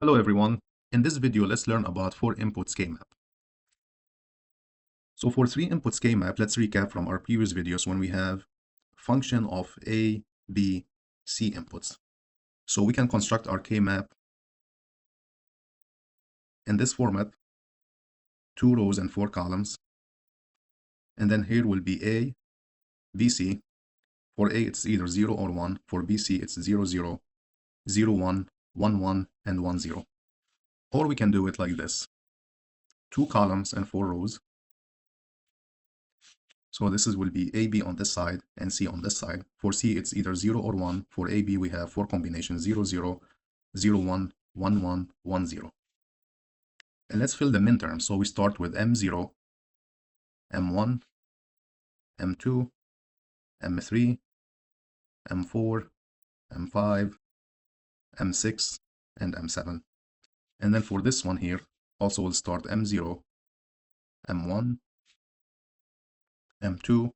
Hello everyone. In this video, let's learn about 4 inputs Kmap. So for 3 inputs Kmap, let's recap from our previous videos when we have function of A, B, C inputs. So we can construct our Kmap in this format, 2 rows and 4 columns. And then here will be A, B, C. For A, it's either 0 or 1. For B, C, it's 0, 0, 0, 1, 1, 1, and 1, 0. Or we can do it like this. 2 columns and 4 rows. So this will be AB on this side and C on this side. For C, it's either 0 or 1. For AB, we have 4 combinations, 0, 0, 0, 1, 1, 1, 1, 0. And let's fill the minterms. So we start with M0, M1, M2, M3, M4, M5, M6, and M7. And then for this one here, also we'll start M0, M1, M2,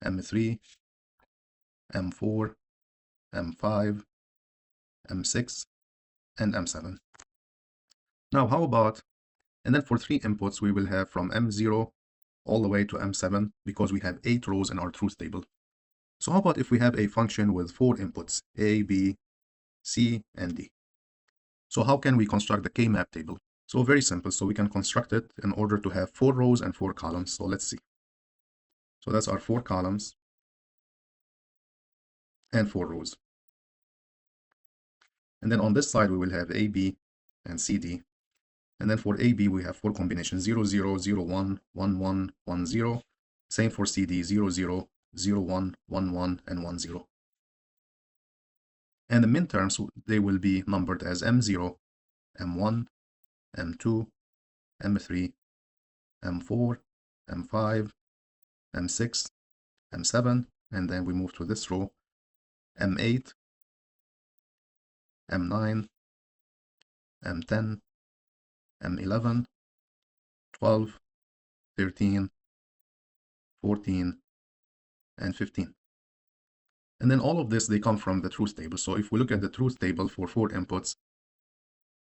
M3, M4, M5, M6, and M7. Now how about, and then for 3 inputs we will have from M0 all the way to M7 because we have 8 rows in our truth table. So how about if we have a function with 4 inputs, A, B, C, and D? So how can we construct the Kmap table? So very simple. So we can construct it in order to have 4 rows and 4 columns. So let's see. So that's our 4 columns and 4 rows. And then on this side, we will have AB and CD. And then for AB, we have 4 combinations, 0, 0, 0, 1, 1, 1, 1, 0. Same for CD, 0, 0, 0, 1, 1, 1, and 1, 0. And the minterms, they will be numbered as M0, M1, M2, M3, M4, M5, M6, M7, and then we move to this row, M8, M9, M10, M11, 12, 13, 14, and 15. And then all of this, they come from the truth table. So if we look at the truth table for 4 inputs,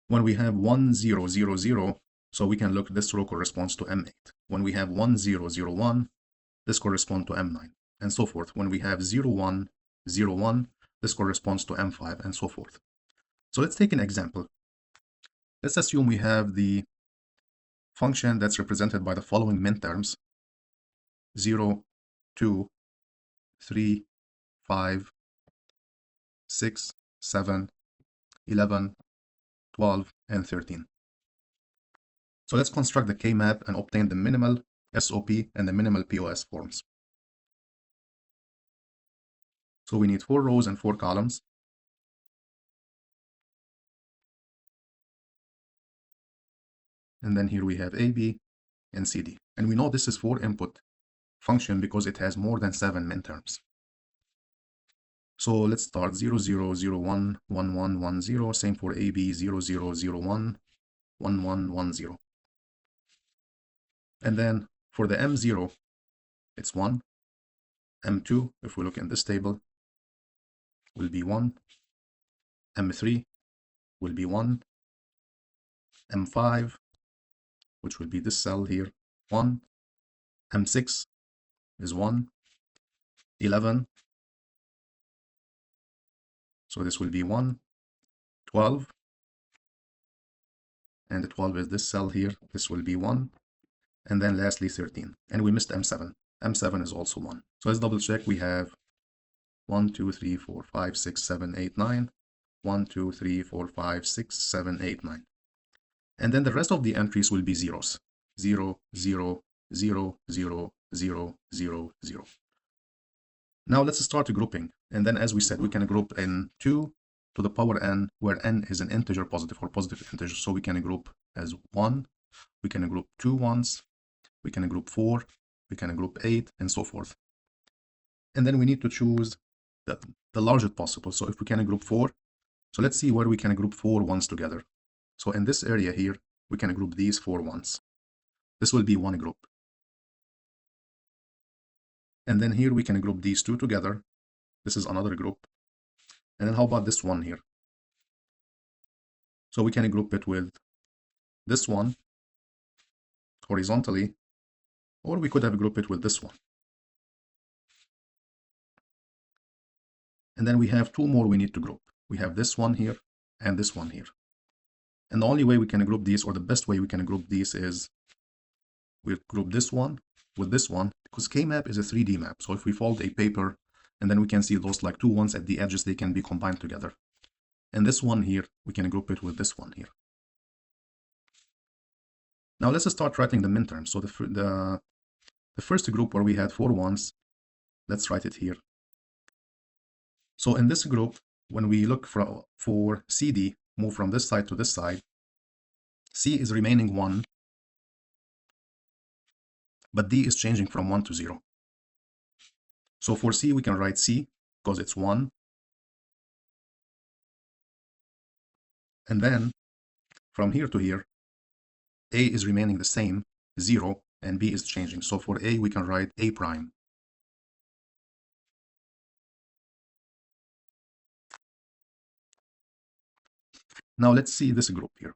when we have 1, 0, 0, 0, so we can look, this row corresponds to M8. When we have 1, 0, 0, 1, this corresponds to M9, and so forth. When we have 0, 1, 0, 1, this corresponds to M5, and so forth. So let's take an example. Let's assume we have the function that's represented by the following minterms, 0, 2, 3, 5, 6, 7, 11, 12, and 13. So let's construct the Kmap and obtain the minimal SOP and the minimal POS forms. So we need 4 rows and 4 columns. And then here we have AB and CD. And we know this is 4 input function because it has more than 7 minterms. So let's start 0, 0, 0, 1, 1, 1, 1, 0. Same for AB, 0, 0, 0, 1, 1, 1, 1, 0. And then for the M0, it's 1. M2, if we look in this table, will be 1. M3 will be 1. M5, which will be this cell here, 1. M6 is 1. 11. So this will be 1. 12. And the 12 is this cell here. This will be 1. And then lastly 13. And we missed M7. M7 is also 1. So let's double check. We have 1, 2, 3, 4, 5, 6, 7, 8, 9. 1, 2, 3, 4, 5, 6, 7, 8, 9. And then the rest of the entries will be zeros. 0, 0, 0, 0, 0, 0, 0. Now let's start grouping. And then as we said, we can group in 2 to the power n, where n is an integer positive or positive integer. So we can group as 1. We can group 2 ones. We can group 4. We can group 8, and so forth. And then we need to choose the largest possible. So if we can group 4, so let's see where we can group 4 ones together. So in this area here, we can group these 4 ones. This will be one group. And then here we can group these 2 together. This is another group. And then how about this one here? So we can group it with this one horizontally, or we could have grouped it with this one. And then we have two more we need to group. We have this one here and this one here. And the only way we can group these, or the best way we can group these, is we group this one with this one, because Kmap is a 3D map. So if we fold a paper, and then we can see those like two ones at the edges, they can be combined together. And this one here, we can group it with this one here. Now let's start writing the minterms. So the first group where we had 4 ones, let's write it here. So in this group, when we look for CD, move from this side to this side, C is remaining 1, but D is changing from 1 to 0. So for C, we can write C because it's 1. And then from here to here, A is remaining the same, 0, and B is changing. So for A, we can write A prime. Now let's see this group here.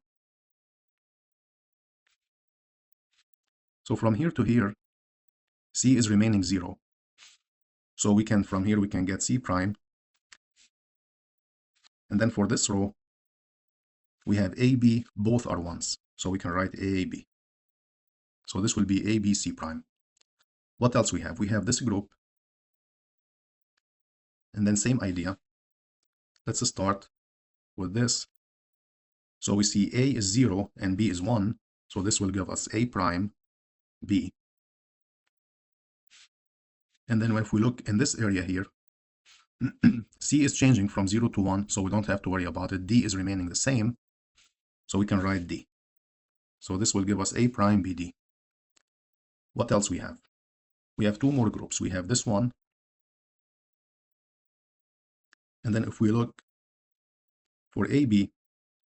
So from here to here, C is remaining 0. So we can, from here, we can get C prime. And then for this row, we have AB, both are 1s. So we can write AAB. So this will be ABC prime. What else we have? We have this group. And then same idea. Let's start with this. So we see A is 0 and B is 1. So this will give us A prime, B. And then if we look in this area here, C is changing from 0 to 1, so we don't have to worry about it. D is remaining the same, so we can write D. So this will give us A prime, BD. What else we have? We have two more groups. We have this one. And then if we look for AB,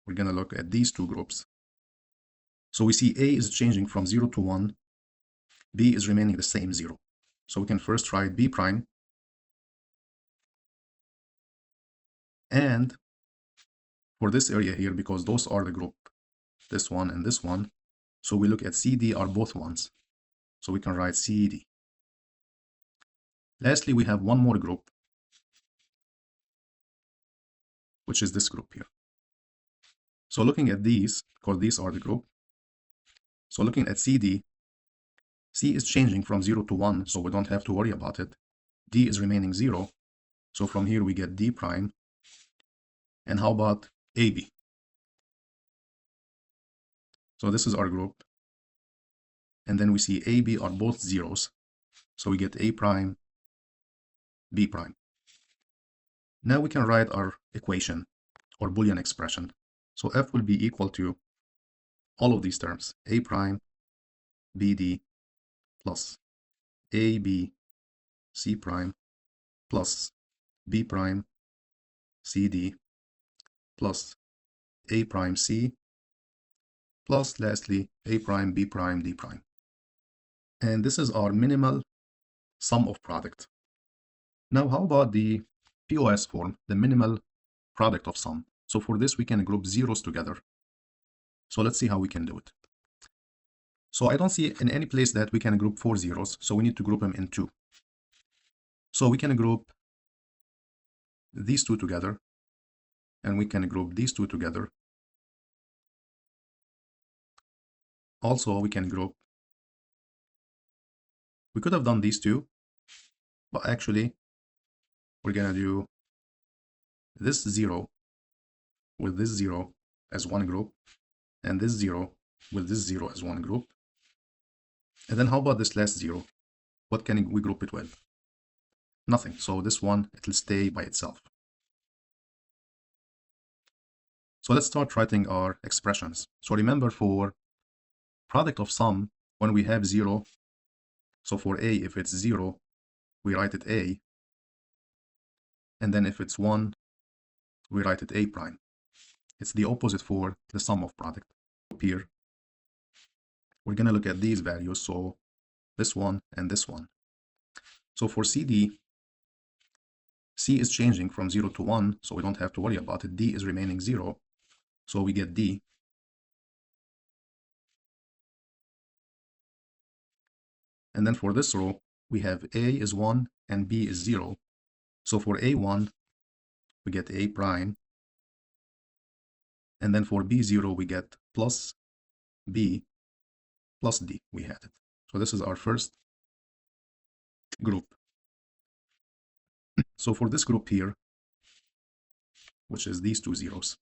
we're going to look at these two groups. So we see A is changing from 0 to 1. B is remaining the same, 0. So we can first write B prime. And for this area here, because those are the group, this one and this one, so we look at CD are both 1s. So we can write CD. Lastly, we have one more group, which is this group here. So looking at these, because these are the group, so looking at CD, C is changing from 0 to 1, so we don't have to worry about it. D is remaining 0, so from here we get D prime. And how about AB? So this is our group. And then we see AB are both 0s, so we get A prime, B prime. Now we can write our equation, or Boolean expression. So F will be equal to all of these terms, A prime, BD, plus AB, C prime, plus B prime, CD, plus A prime, C, plus lastly A prime, B prime, D prime. And this is our minimal sum of product. Now how about the POS form, the minimal product of sum? So for this we can group zeros together. So let's see how we can do it. So I don't see in any place that we can group 4 zeros, so we need to group them in 2. So we can group these two together, and we can group these two together. Also, we can group, we could have done these two, but actually we're gonna do this 0 with this 0 as one group, and this 0 with this 0 as one group. And then how about this last 0? What can we group it with? Nothing. So this one, it'll stay by itself. So let's start writing our expressions. So remember, for product of sum, when we have 0, so for A, if it's 0, we write it A. And then if it's 1, we write it A prime. It's the opposite for the sum of product. Here, we're going to look at these values, so this one and this one. So for CD, C is changing from 0 to 1, so we don't have to worry about it. D is remaining 0. so we get D. And then for this row, we have A is 1 and B is 0. So for A1, we get A prime. And then for B0, we get plus B plus D. We had it. So this is our first group. So for this group here, which is these two zeros.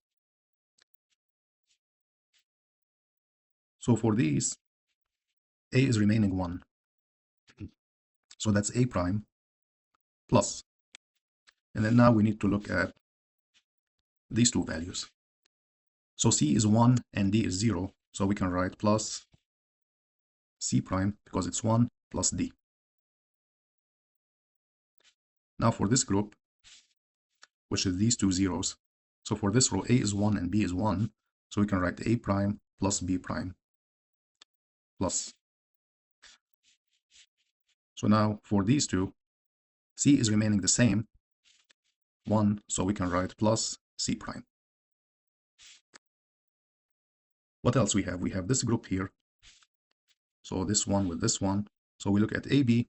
So for these, A is remaining 1. So that's A prime plus. And then now we need to look at these two values. So C is 1 and D is 0. So we can write plus C prime because it's 1 plus D. Now for this group, which is these two zeros. So for this row, A is 1 and B is 1. So we can write A prime plus B prime plus. So now for these two, C is remaining the same, 1. So we can write plus C prime. What else we have? We have this group here. So this one with this one. So we look at AB.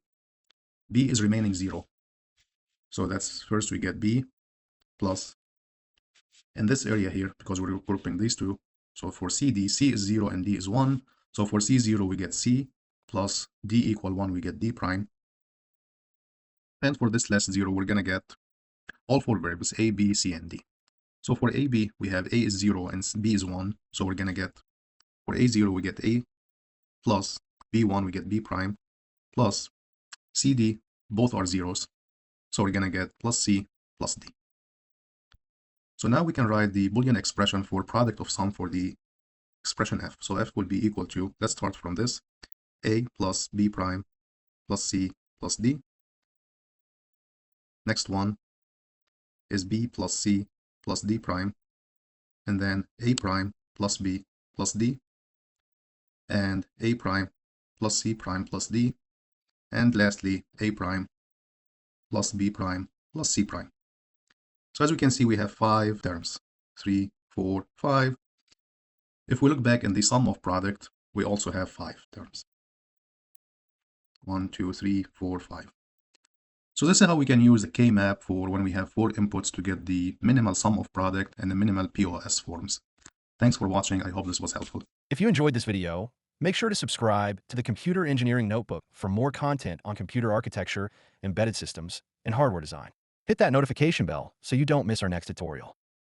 B is remaining 0. So that's first we get B plus. And this area here, because we're grouping these two. So for CD, C is 0 and D is 1. So for C0, we get C plus D equal 1, we get D prime. And for this last 0, we're going to get all four variables, A, B, C, and D. So for AB, we have A is 0 and B is 1. So we're going to get, for A0, we get A plus B1, we get B prime plus CD, both are zeros. So we're going to get plus C plus D. So now we can write the Boolean expression for product of sum for the expression F. So F will be equal to, let's start from this, A plus B prime plus C plus D. Next one is B plus C plus D prime, and then A prime plus B plus D, and A prime plus C prime plus D, and lastly A prime plus B prime plus C prime. So as we can see, we have 5 terms, 3, 4, 5. If we look back in the sum of product, we also have 5 terms. 1, 2, 3, 4, 5. So this is how we can use the Kmap for when we have 4 inputs to get the minimal sum of product and the minimal POS forms. Thanks for watching. I hope this was helpful. If you enjoyed this video, make sure to subscribe to the Computer Engineering Notebook for more content on computer architecture, embedded systems, and hardware design. Hit that notification bell so you don't miss our next tutorial.